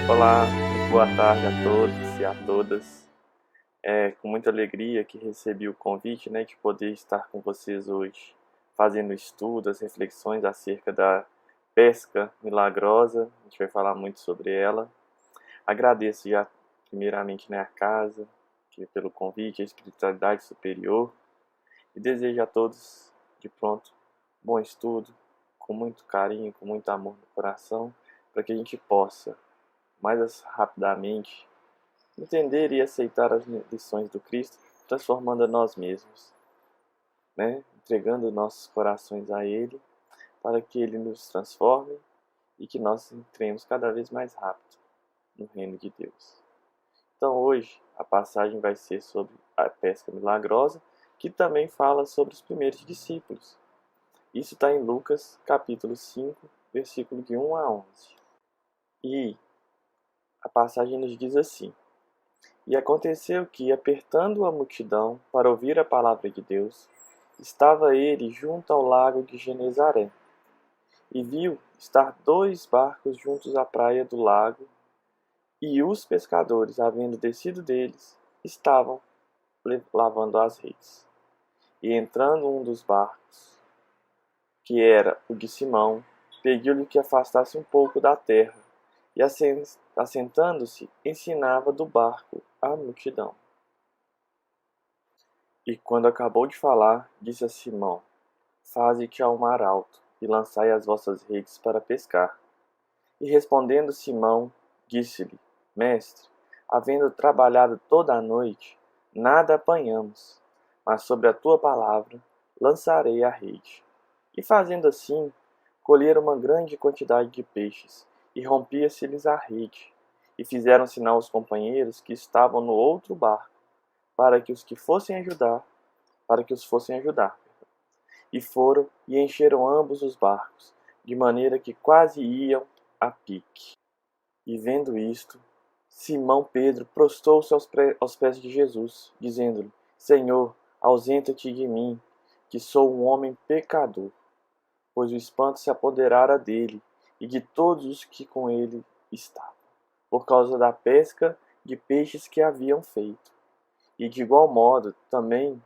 Olá, muito boa tarde a todos e a todas. É com muita alegria que recebi o convite, de poder estar com vocês hoje, fazendo estudos, reflexões acerca da pesca milagrosa. A gente vai falar muito sobre ela. Agradeço já primeiramente, a casa, pelo convite, a espiritualidade superior, e desejo a todos, de pronto, bom estudo, com muito carinho, com muito amor no coração, para que a gente possa mais rapidamente entender e aceitar as lições do Cristo, transformando a nós mesmos, entregando nossos corações a Ele, para que Ele nos transforme e que nós entremos cada vez mais rápido no reino de Deus. Então hoje a passagem vai ser sobre a pesca milagrosa, que também fala sobre os primeiros discípulos. Isso está em Lucas capítulo 5, versículo de 1 a 11. E a passagem nos diz assim: E aconteceu que, apertando a multidão para ouvir a palavra de Deus, estava ele junto ao lago de Genezaré, e viu estar 2 barcos juntos à praia do lago, e os pescadores, havendo descido deles, estavam lavando as redes. E entrando um dos barcos, que era o de Simão, pediu-lhe que afastasse um pouco da terra, e assentando-se, ensinava do barco a multidão. E quando acabou de falar, disse a Simão: Faze que ao mar alto, e lançai as vossas redes para pescar. E respondendo Simão, disse-lhe: Mestre, havendo trabalhado toda a noite, nada apanhamos, mas sobre a tua palavra lançarei a rede. E fazendo assim, colheram uma grande quantidade de peixes, e rompia-se-lhes a rede. E fizeram sinal aos companheiros que estavam no outro barco, para que os fossem ajudar. E foram e encheram ambos os barcos, de maneira que quase iam a pique. E vendo isto, Simão Pedro prostou-se aos pés de Jesus, dizendo-lhe: Senhor, ausenta-te de mim, que sou um homem pecador. Pois o espanto se apoderara dele e de todos os que com ele estavam, por causa da pesca de peixes que haviam feito. E de igual modo também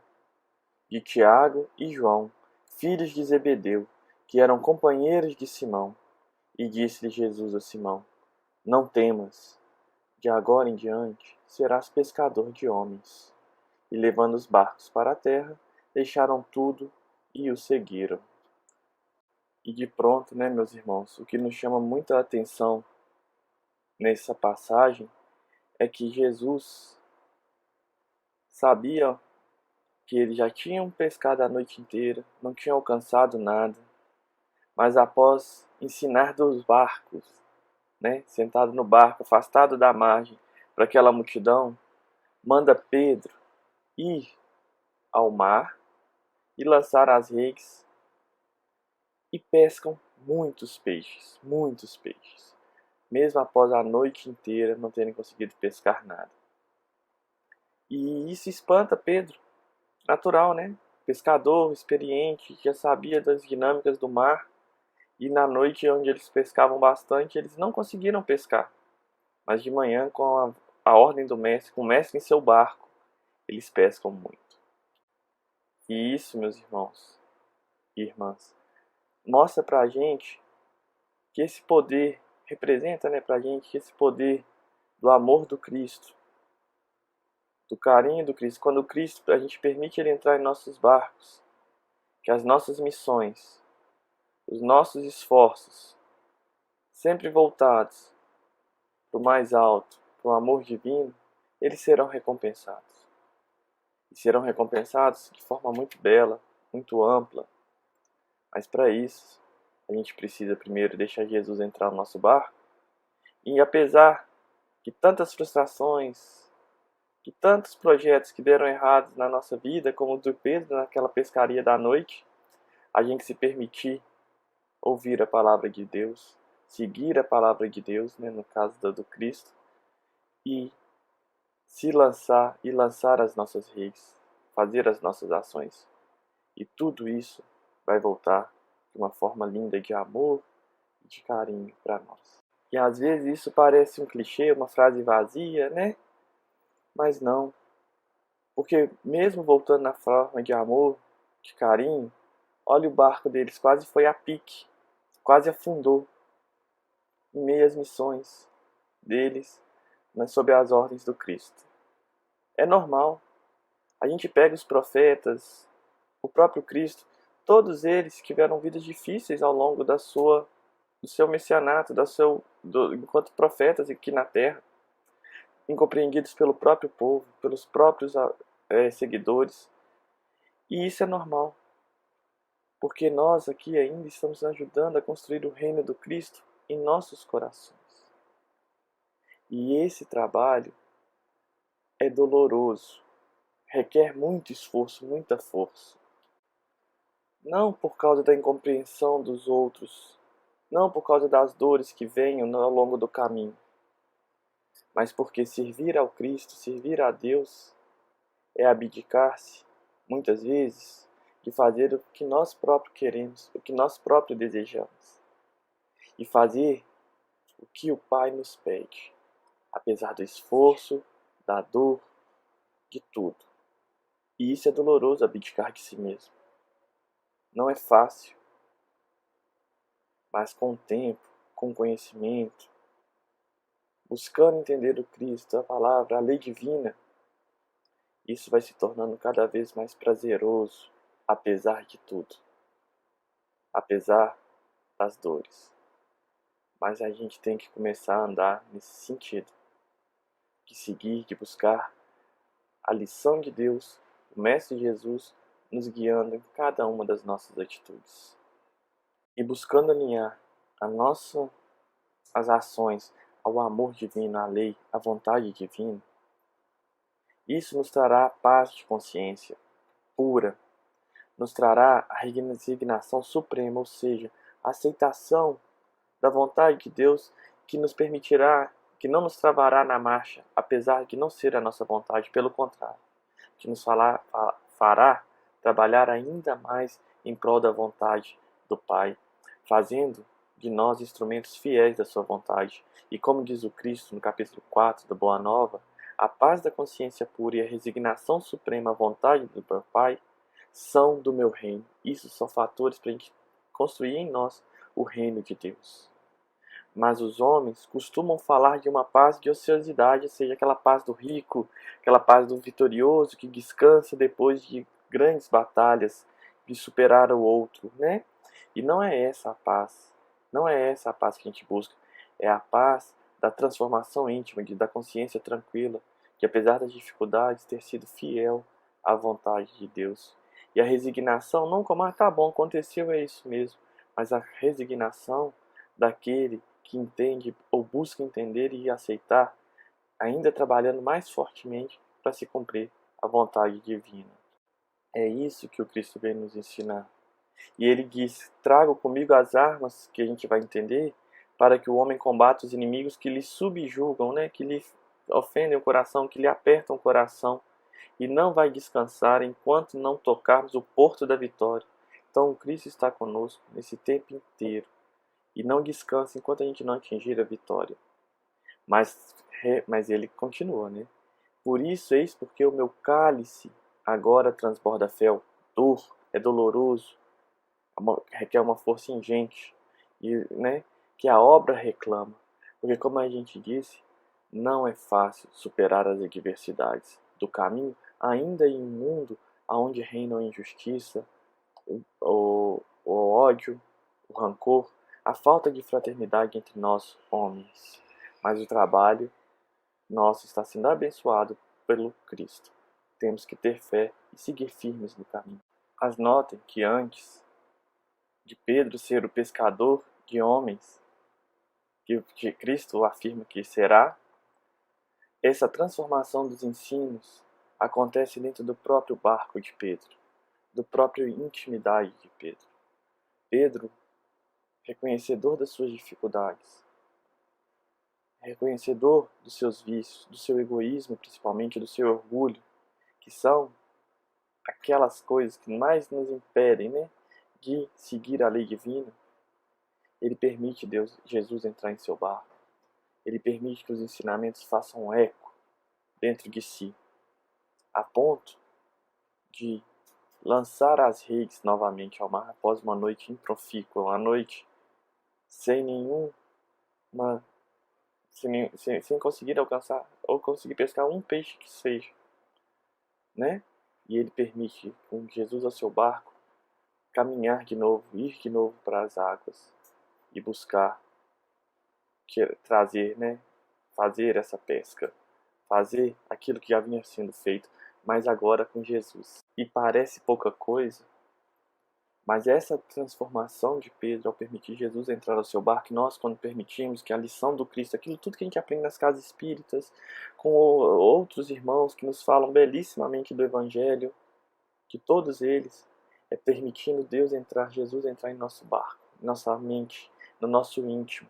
de Tiago e João, filhos de Zebedeu, que eram companheiros de Simão. E disse-lhe Jesus a Simão: Não temas, de agora em diante serás pescador de homens. E levando os barcos para a terra, deixaram tudo e o seguiram. E de pronto, meus irmãos, o que nos chama muita atenção nessa passagem é que Jesus sabia que eles já tinham pescado a noite inteira, não tinham alcançado nada, mas após ensinar dos barcos, sentado no barco, afastado da margem, para aquela multidão, manda Pedro ir ao mar e lançar as redes, e pescam muitos peixes, mesmo após a noite inteira não terem conseguido pescar nada. E isso espanta Pedro, natural, pescador experiente, já sabia das dinâmicas do mar, e na noite onde eles pescavam bastante, eles não conseguiram pescar. Mas de manhã, com a ordem do mestre, com o mestre em seu barco, eles pescam muito. E isso, meus irmãos e irmãs, mostra pra gente que esse poder representa, pra gente, que esse poder do amor do Cristo, do carinho do Cristo, quando o Cristo, a gente permite ele entrar em nossos barcos, que as nossas missões, os nossos esforços, sempre voltados para o mais alto, para o amor divino, eles serão recompensados. E serão recompensados de forma muito bela, muito ampla. Mas para isso, a gente precisa primeiro deixar Jesus entrar no nosso barco. E apesar de tantas frustrações, de tantos projetos que deram errados na nossa vida, como o do Pedro naquela pescaria da noite, a gente se permitir ouvir a palavra de Deus, seguir a palavra de Deus, no caso do Cristo, e se lançar e lançar as nossas redes, fazer as nossas ações. E tudo isso vai voltar de uma forma linda de amor e de carinho para nós. E às vezes isso parece um clichê, uma frase vazia, né? Mas não, porque mesmo voltando na forma de amor, de carinho, olha o barco deles quase foi a pique, quase afundou em meio às missões deles, mas sob as ordens do Cristo. É normal. A gente pega os profetas, o próprio Cristo, todos eles tiveram vidas difíceis ao longo do seu messianato, enquanto profetas aqui na terra, incompreendidos pelo próprio povo, pelos próprios seguidores. E isso é normal, porque nós aqui ainda estamos ajudando a construir o reino do Cristo em nossos corações. E esse trabalho é doloroso, requer muito esforço, muita força. Não por causa da incompreensão dos outros, não por causa das dores que venham ao longo do caminho, mas porque servir ao Cristo, servir a Deus, é abdicar-se, muitas vezes, de fazer o que nós próprios queremos, o que nós próprios desejamos, e fazer o que o Pai nos pede, apesar do esforço, da dor, de tudo. E isso é doloroso, abdicar de si mesmo. Não é fácil, mas com o tempo, com o conhecimento, buscando entender o Cristo, a palavra, a lei divina, isso vai se tornando cada vez mais prazeroso, apesar de tudo, apesar das dores. Mas a gente tem que começar a andar nesse sentido, de seguir, de buscar a lição de Deus, o Mestre Jesus, nos guiando em cada uma das nossas atitudes. E buscando alinhar as ações ao amor divino, à lei, à vontade divina, isso nos trará paz de consciência pura, nos trará a resignação suprema, ou seja, a aceitação da vontade de Deus que nos permitirá, que não nos travará na marcha, apesar de não ser a nossa vontade, pelo contrário, que nos fará trabalhar ainda mais em prol da vontade do Pai, fazendo de nós instrumentos fiéis da sua vontade. E como diz o Cristo no capítulo 4 da Boa Nova, a paz da consciência pura e a resignação suprema à vontade do meu Pai são do meu reino. Isso são fatores para a gente construir em nós o reino de Deus. Mas os homens costumam falar de uma paz de ociosidade, ou seja, aquela paz do rico, aquela paz do vitorioso que descansa depois de grandes batalhas, de superar o outro, né? E não é essa a paz. Não é essa a paz que a gente busca. É a paz da transformação íntima, da consciência tranquila, que apesar das dificuldades, ter sido fiel à vontade de Deus. E a resignação, não como, tá bom, aconteceu, é isso mesmo, mas a resignação daquele que entende ou busca entender e aceitar, ainda trabalhando mais fortemente para se cumprir a vontade divina. É isso que o Cristo vem nos ensinar. E ele diz: trago comigo as armas, que a gente vai entender, para que o homem combata os inimigos que lhe subjugam, né? Que lhe ofendem o coração, que lhe apertam o coração, e não vai descansar enquanto não tocarmos o porto da vitória. Então o Cristo está conosco nesse tempo inteiro, e não descansa enquanto a gente não atingir a vitória. Mas ele continua, né? Por isso, eis porque o meu cálice agora transborda fel, dor, é doloroso, requer uma força ingente, e, né, que a obra reclama. Porque, como a gente disse, não é fácil superar as adversidades do caminho, ainda em um mundo onde reina a injustiça, o ódio, o rancor, a falta de fraternidade entre nós, homens. Mas o trabalho nosso está sendo abençoado pelo Cristo. Temos que ter fé e seguir firmes no caminho. Mas notem que antes de Pedro ser o pescador de homens, que Cristo afirma que será, essa transformação dos ensinos acontece dentro do próprio barco de Pedro, do próprio intimidade de Pedro. Pedro, reconhecedor das suas dificuldades, reconhecedor dos seus vícios, do seu egoísmo, principalmente do seu orgulho, que são aquelas coisas que mais nos impedem, né, de seguir a lei divina, ele permite Jesus entrar em seu barco. Ele permite que os ensinamentos façam eco dentro de si, a ponto de lançar as redes novamente ao mar após uma noite improfícua, uma noite sem nenhuma, sem conseguir alcançar ou conseguir pescar um peixe que seja, né? E ele permite com Jesus ao seu barco caminhar de novo, ir de novo para as águas e buscar trazer, né? Fazer essa pesca, fazer aquilo que já vinha sendo feito, mas agora com Jesus. E parece pouca coisa, mas essa transformação de Pedro ao permitir Jesus entrar ao seu barco, nós quando permitimos que a lição do Cristo, aquilo tudo que a gente aprende nas casas espíritas, com outros irmãos que nos falam belíssimamente do Evangelho, que todos eles é permitindo Deus entrar, Jesus entrar em nosso barco, em nossa mente, no nosso íntimo,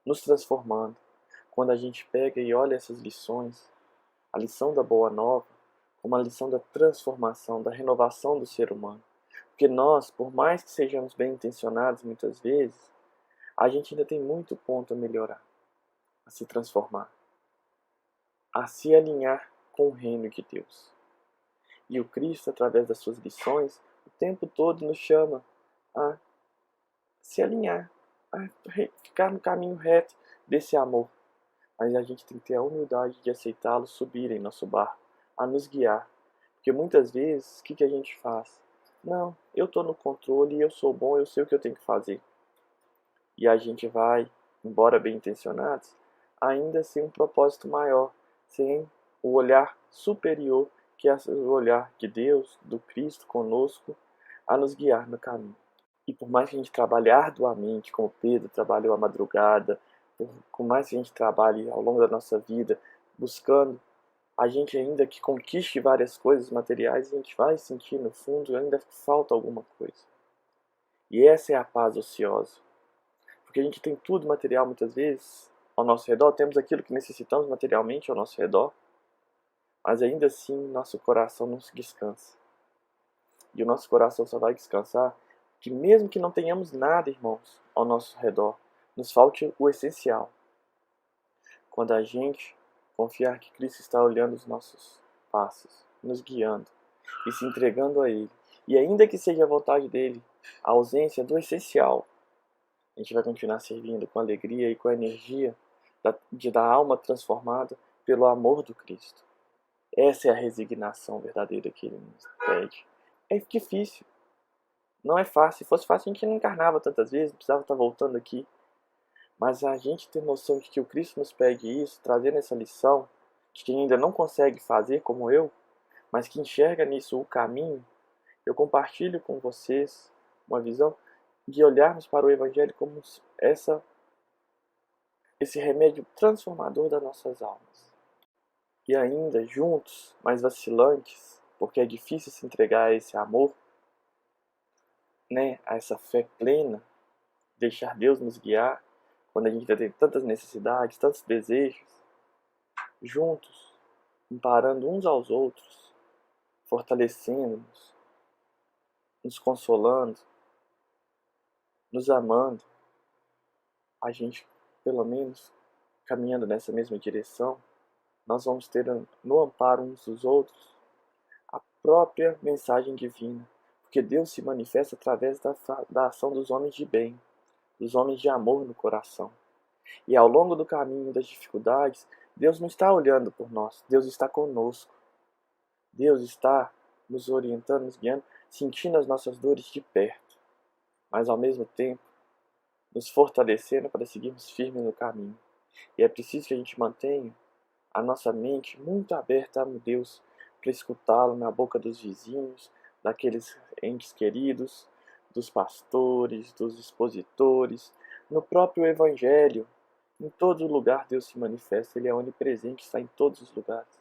nos transformando. Quando a gente pega e olha essas lições, a lição da Boa Nova, como a lição da transformação, da renovação do ser humano. Porque nós, por mais que sejamos bem intencionados muitas vezes, a gente ainda tem muito ponto a melhorar, a se transformar, a se alinhar com o reino de Deus. E o Cristo, através das suas lições, o tempo todo nos chama a se alinhar, a ficar no caminho reto desse amor. Mas a gente tem que ter a humildade de aceitá-lo subir em nosso barco, a nos guiar. Porque muitas vezes, o que a gente faz? Não, eu estou no controle, eu sou bom, eu sei o que eu tenho que fazer. E a gente vai, embora bem intencionados, ainda sem um propósito maior, sem o olhar superior, que é o olhar de Deus, do Cristo conosco, a nos guiar no caminho. E por mais que a gente trabalhe arduamente, como Pedro trabalhou à madrugada, por mais que a gente trabalhe ao longo da nossa vida, buscando, a gente ainda que conquiste várias coisas materiais, a gente vai sentir no fundo ainda falta alguma coisa. E essa é a paz ociosa. Porque a gente tem tudo material muitas vezes ao nosso redor, temos aquilo que necessitamos materialmente ao nosso redor, mas ainda assim nosso coração não se descansa. E o nosso coração só vai descansar que mesmo que não tenhamos nada, irmãos, ao nosso redor, nos falte o essencial. Quando a gente confiar que Cristo está olhando os nossos passos, nos guiando e se entregando a Ele, e ainda que seja a vontade dEle, a ausência do essencial, a gente vai continuar servindo com alegria e com a energia da alma transformada pelo amor do Cristo. Essa é a resignação verdadeira que Ele nos pede. É difícil. Não é fácil. Se fosse fácil, a gente não encarnava tantas vezes, não precisava estar voltando aqui. Mas a gente ter noção de que o Cristo nos pede isso, trazendo essa lição, de quem ainda não consegue fazer como eu, mas que enxerga nisso o caminho, eu compartilho com vocês uma visão de olharmos para o Evangelho como esse remédio transformador das nossas almas. E ainda juntos, mas vacilantes, porque é difícil se entregar a esse amor, né, a essa fé plena, deixar Deus nos guiar, quando a gente tem tantas necessidades, tantos desejos, juntos, amparando uns aos outros, fortalecendo-nos, nos consolando, nos amando, a gente, pelo menos, caminhando nessa mesma direção, nós vamos ter no amparo uns dos outros a própria mensagem divina, porque Deus se manifesta através da ação dos homens de bem, dos homens de amor no coração. E ao longo do caminho das dificuldades, Deus não está olhando por nós, Deus está conosco. Deus está nos orientando, nos guiando, sentindo as nossas dores de perto, mas ao mesmo tempo nos fortalecendo para seguirmos firmes no caminho. E é preciso que a gente mantenha a nossa mente muito aberta a Deus, para escutá-lo na boca dos vizinhos, daqueles entes queridos, dos pastores, dos expositores, no próprio Evangelho. Em todo lugar Deus se manifesta, Ele é onipresente, está em todos os lugares.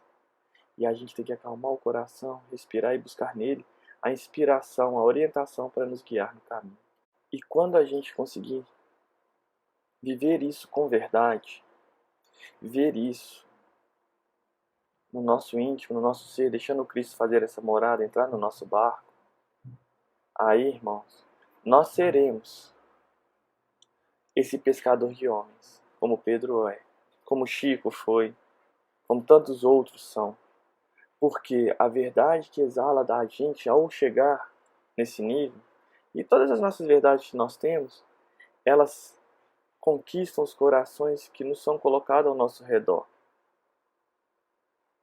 E a gente tem que acalmar o coração, respirar e buscar nele a inspiração, a orientação para nos guiar no caminho. E quando a gente conseguir viver isso com verdade, ver isso no nosso íntimo, no nosso ser, deixando o Cristo fazer essa morada, entrar no nosso barco, aí, irmãos, nós seremos esse pescador de homens, como Pedro é. como Chico foi, como tantos outros são. Porque a verdade que exala da gente ao chegar nesse nível, e todas as nossas verdades que nós temos, elas conquistam os corações que nos são colocados ao nosso redor.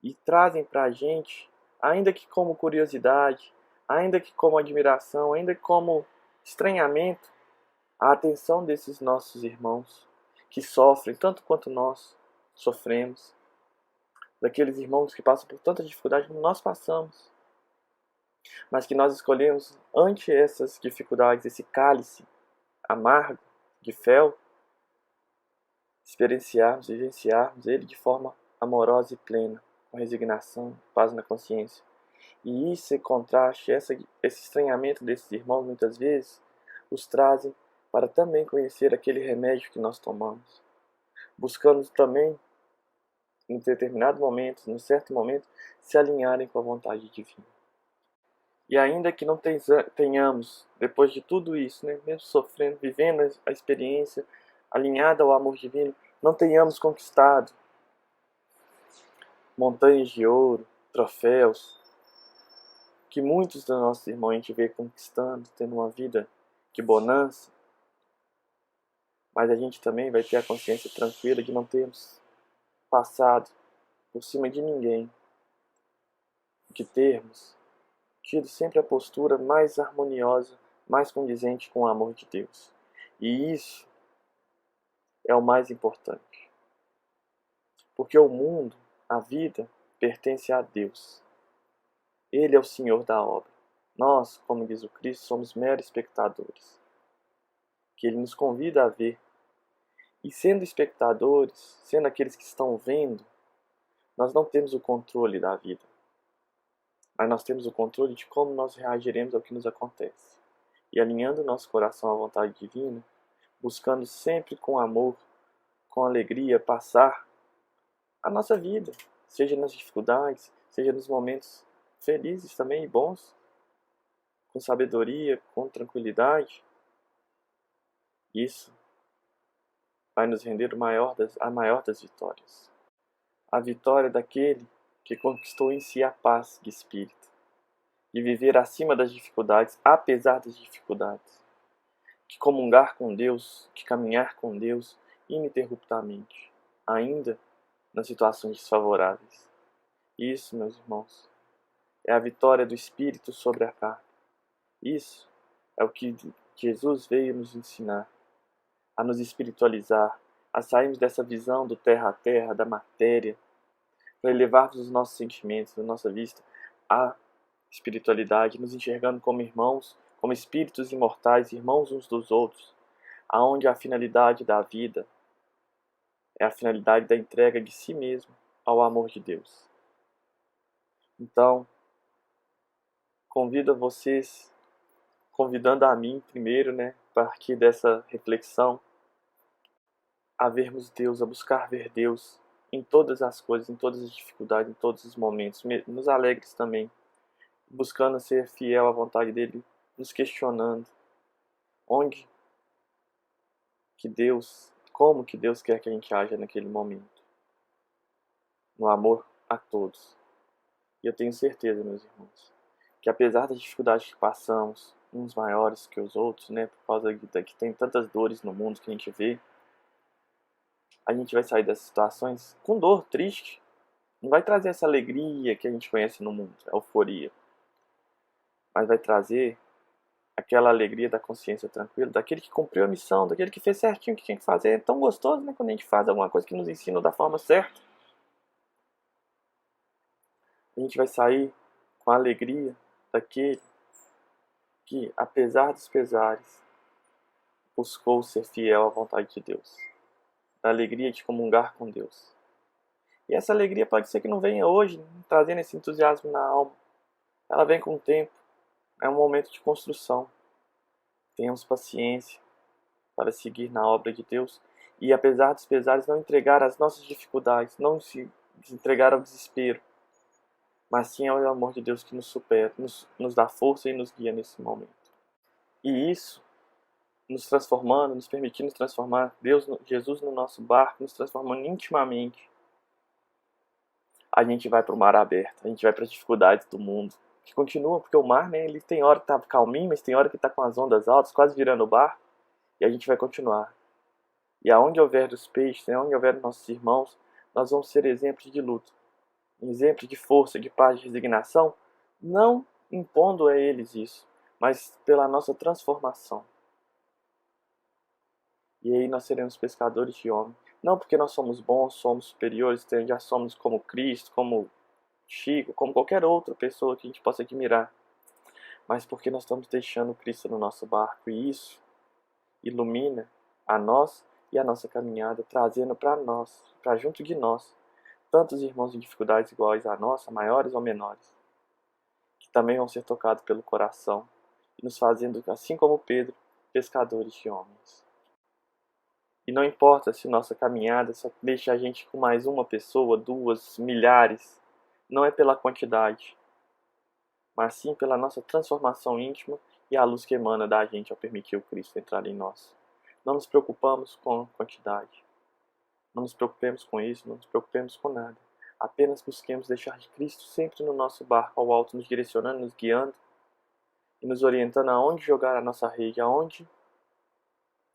E trazem para a gente, ainda que como curiosidade, ainda que como admiração, ainda que como estranhamento, a atenção desses nossos irmãos que sofrem tanto quanto nós sofremos, daqueles irmãos que passam por tanta dificuldade como nós passamos, mas que nós escolhemos, ante essas dificuldades, esse cálice amargo de fel, experienciarmos, vivenciarmos ele de forma amorosa e plena, com resignação, paz na consciência. E esse contraste, esse estranhamento desses irmãos, muitas vezes, os trazem para também conhecer aquele remédio que nós tomamos, buscando também, em determinado momento, num certo momento, se alinharem com a vontade divina. E ainda que não tenhamos, depois de tudo isso, né, mesmo sofrendo, vivendo a experiência alinhada ao amor divino, não tenhamos conquistado montanhas de ouro, troféus, que muitos dos nossos irmãos a gente vê conquistando, tendo uma vida de bonança, mas a gente também vai ter a consciência tranquila de não termos passado por cima de ninguém, de termos tido sempre a postura mais harmoniosa, mais condizente com o amor de Deus. E isso é o mais importante. Porque o mundo, a vida, pertence a Deus. Ele é o Senhor da obra. Nós, como diz o Cristo, somos meros espectadores, que Ele nos convida a ver. E sendo espectadores, sendo aqueles que estão vendo, nós não temos o controle da vida, mas nós temos o controle de como nós reagiremos ao que nos acontece. E alinhando nosso coração à vontade divina, buscando sempre com amor, com alegria, passar a nossa vida, seja nas dificuldades, seja nos momentos felizes também e bons, com sabedoria, com tranquilidade. Isso vai nos render a maior das vitórias. A vitória daquele que conquistou em si a paz de espírito, de viver acima das dificuldades, apesar das dificuldades, de comungar com Deus, de caminhar com Deus ininterruptamente, ainda nas situações desfavoráveis. Isso, meus irmãos, é a vitória do Espírito sobre a carne. Isso é o que Jesus veio nos ensinar, a nos espiritualizar, a sairmos dessa visão do terra a terra, da matéria, para elevarmos os nossos sentimentos, a nossa vista à espiritualidade, nos enxergando como irmãos, como espíritos imortais, irmãos uns dos outros, aonde a finalidade da vida é a finalidade da entrega de si mesmo ao amor de Deus. Então, convido a vocês, convidando a mim primeiro, né, a partir dessa reflexão, a vermos Deus, a buscar ver Deus em todas as coisas, em todas as dificuldades, em todos os momentos, nos alegres também, buscando ser fiel à vontade dele, nos questionando onde que Deus, como que Deus quer que a gente haja naquele momento, no amor a todos. E eu tenho certeza, meus irmãos, que apesar das dificuldades que passamos, uns maiores que os outros, né, por causa que tem tantas dores no mundo que a gente vê, a gente vai sair dessas situações com dor, triste. Não vai trazer essa alegria que a gente conhece no mundo, a euforia. Mas vai trazer aquela alegria da consciência tranquila, daquele que cumpriu a missão, daquele que fez certinho o que tinha que fazer. É tão gostoso, né, quando a gente faz alguma coisa que nos ensina da forma certa. A gente vai sair com a alegria daquele que, apesar dos pesares, buscou ser fiel à vontade de Deus. Da alegria de comungar com Deus. E essa alegria pode ser que não venha hoje, trazendo esse entusiasmo na alma. Ela vem com o tempo. É um momento de construção. Tenhamos paciência para seguir na obra de Deus e, apesar dos pesares, não entregar as nossas dificuldades, não se entregar ao desespero, mas sim ao amor de Deus que nos supera, nos dá força e nos guia nesse momento. E isso nos transformando, nos permitindo transformar Jesus no nosso barco, nos transformando intimamente, a gente vai para o mar aberto, a gente vai para as dificuldades do mundo, que continua, porque o mar, né, ele tem hora que tá calminho, mas tem hora que tá com as ondas altas, quase virando o barco, e a gente vai continuar. E aonde houver os peixes, aonde houver os nossos irmãos, nós vamos ser exemplos de luta, exemplos de força, de paz, de resignação, não impondo a eles isso, mas pela nossa transformação. E aí nós seremos pescadores de homens. Não porque nós somos bons, somos superiores, já somos como Cristo, como Chico, como qualquer outra pessoa que a gente possa admirar, mas porque nós estamos deixando Cristo no nosso barco, e isso ilumina a nós e a nossa caminhada, trazendo para nós, para junto de nós, tantos irmãos em dificuldades iguais a nossa, maiores ou menores, que também vão ser tocados pelo coração e nos fazendo, assim como Pedro, pescadores de homens. E não importa se nossa caminhada só deixa a gente com mais uma pessoa, duas, milhares, não é pela quantidade, mas sim pela nossa transformação íntima e a luz que emana da gente ao permitir o Cristo entrar em nós. Não nos preocupamos com quantidade, não nos preocupemos com isso, não nos preocupemos com nada. Apenas busquemos deixar Cristo sempre no nosso barco ao alto, nos direcionando, nos guiando e nos orientando aonde jogar a nossa rede, aonde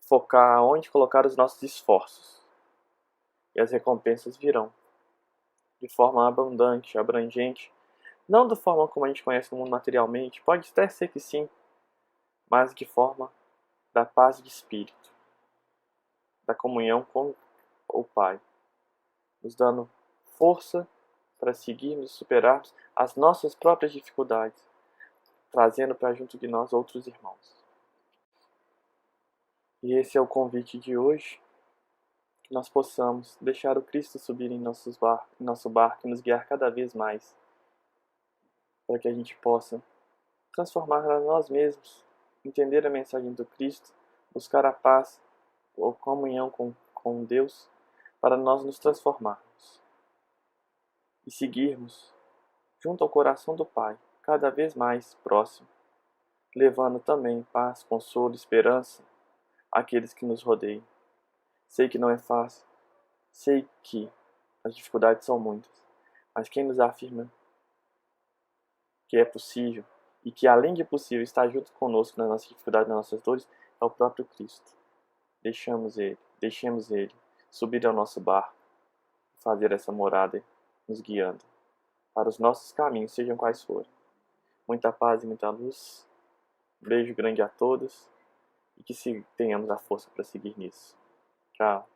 focar, aonde colocar os nossos esforços. E as recompensas virão de forma abundante, abrangente, não da forma como a gente conhece no mundo materialmente, pode até ser que sim, mas de forma da paz de espírito, da comunhão com o Pai, nos dando força para seguirmos e superarmos as nossas próprias dificuldades, trazendo para junto de nós outros irmãos. E esse é o convite de hoje, que nós possamos deixar o Cristo subir em nosso barco e nos guiar cada vez mais, para que a gente possa transformar a nós mesmos, entender a mensagem do Cristo, buscar a paz ou comunhão com Deus, para nós nos transformarmos e seguirmos junto ao coração do Pai, cada vez mais próximo, levando também paz, consolo, esperança àqueles que nos rodeiam. Sei que não é fácil, sei que as dificuldades são muitas, mas quem nos afirma que é possível e que além de possível está junto conosco nas nossas dificuldades, nas nossas dores, é o próprio Cristo. Deixemos Ele subir ao nosso barco, fazer essa morada nos guiando para os nossos caminhos, sejam quais forem. Muita paz e muita luz. Um beijo grande a todos e que tenhamos a força para seguir nisso. Tchau.